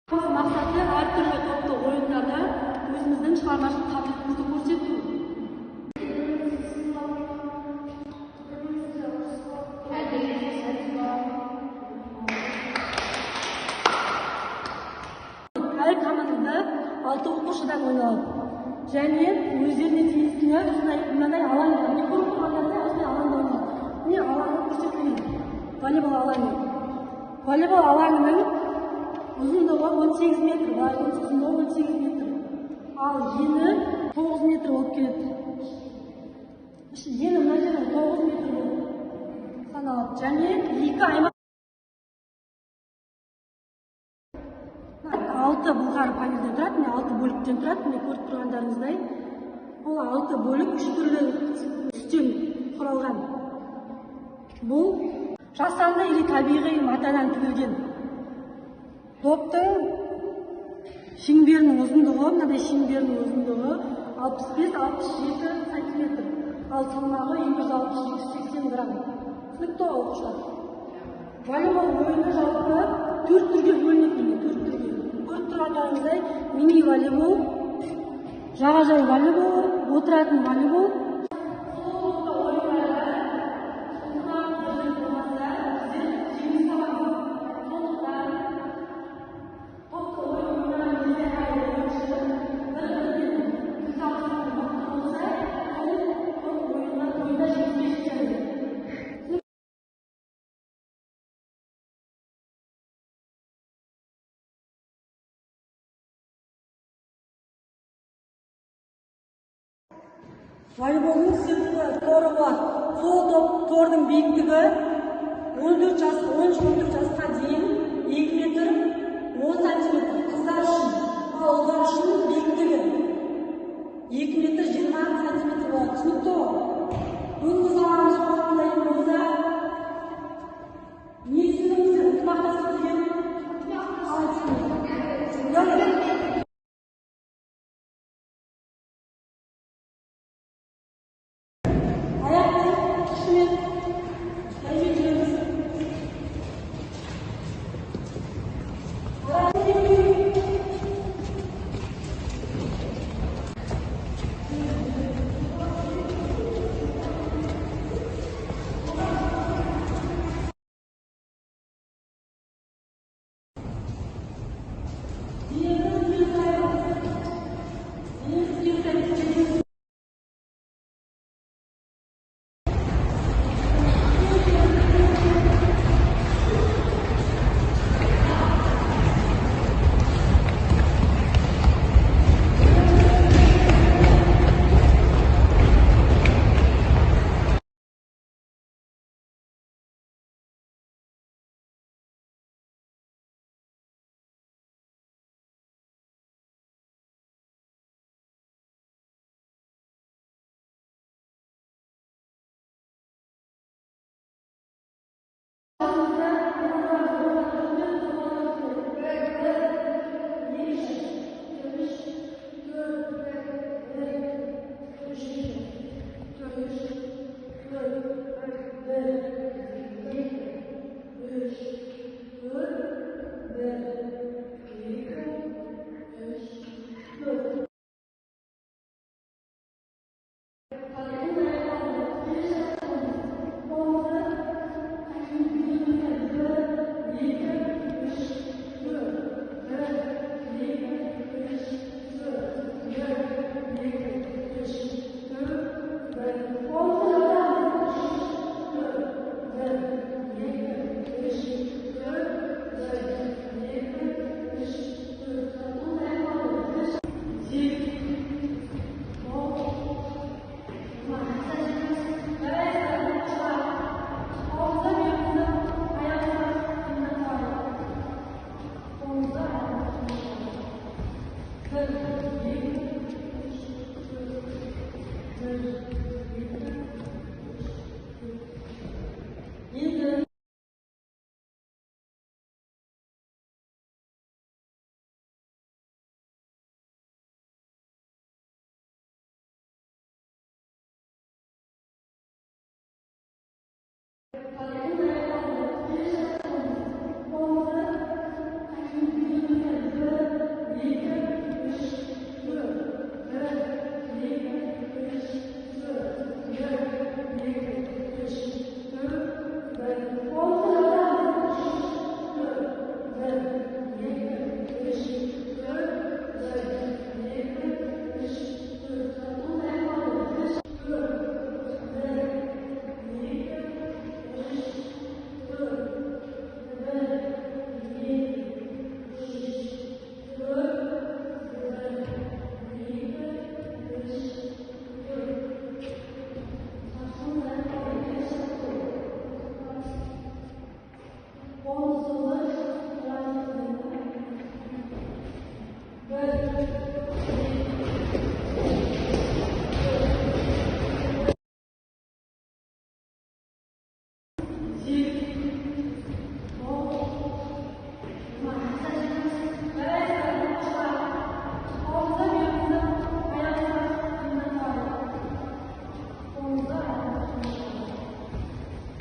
Maqsadi har turli to'pli o'yinlarda o'zimizning chiqarmachiliq qobiliyatimizni ko'rsatib har komandada 6 o'quvchidan o'ynaydi. Және o'zlariga tegishli bunday alanga, men ko'rib turganlarda o'zlari alanga o'ynaydi. Men alanga ko'rsatmayman. Voleybol alangi. Voleybol alangining uzunluğu 18 metr var, uzunluğu 18 metr. Al eni 9 metr olib keladi. İşte eni mына жерде 9 metr bo'ladi. Sanaladi. Және екі аймақ 6 былғары панельден тұрады, міне 6 бөліктен тұрады, міне көріп тұрғандарыңыздай. Бұл 6 бөлік 3 түрлі үстен құралған. Бұл жасанды или табиғи матадан тігілген. Топтың шеңберінің ұзындығы, мынадай шеңберінің ұзындығы 65-67 сантиметр. Ал салмағы 260-280 грамм. Түсінікті оқушылар. Волейбол ойыны жалпы 4 түрге бөлінеді, 4 түрге. Көріп тұрғандарыңыздай, мини волейбол, жағажай волейбол, отыратын волейбол. Волейболдың сыртқы торы бар. Сол тордың биіктігі 13 жасқа дейін 2 метр 10 сантиметр. Қыздар үшін, ал ұлдар үшін биіктігі 2 метр 20 сантиметр болады. Түсінікті ғой? Бүгінгі сабағымыз қорытындылай болса, не түсініңіздер? Ынтымақтастық деген қалай түсінесіздер?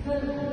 네.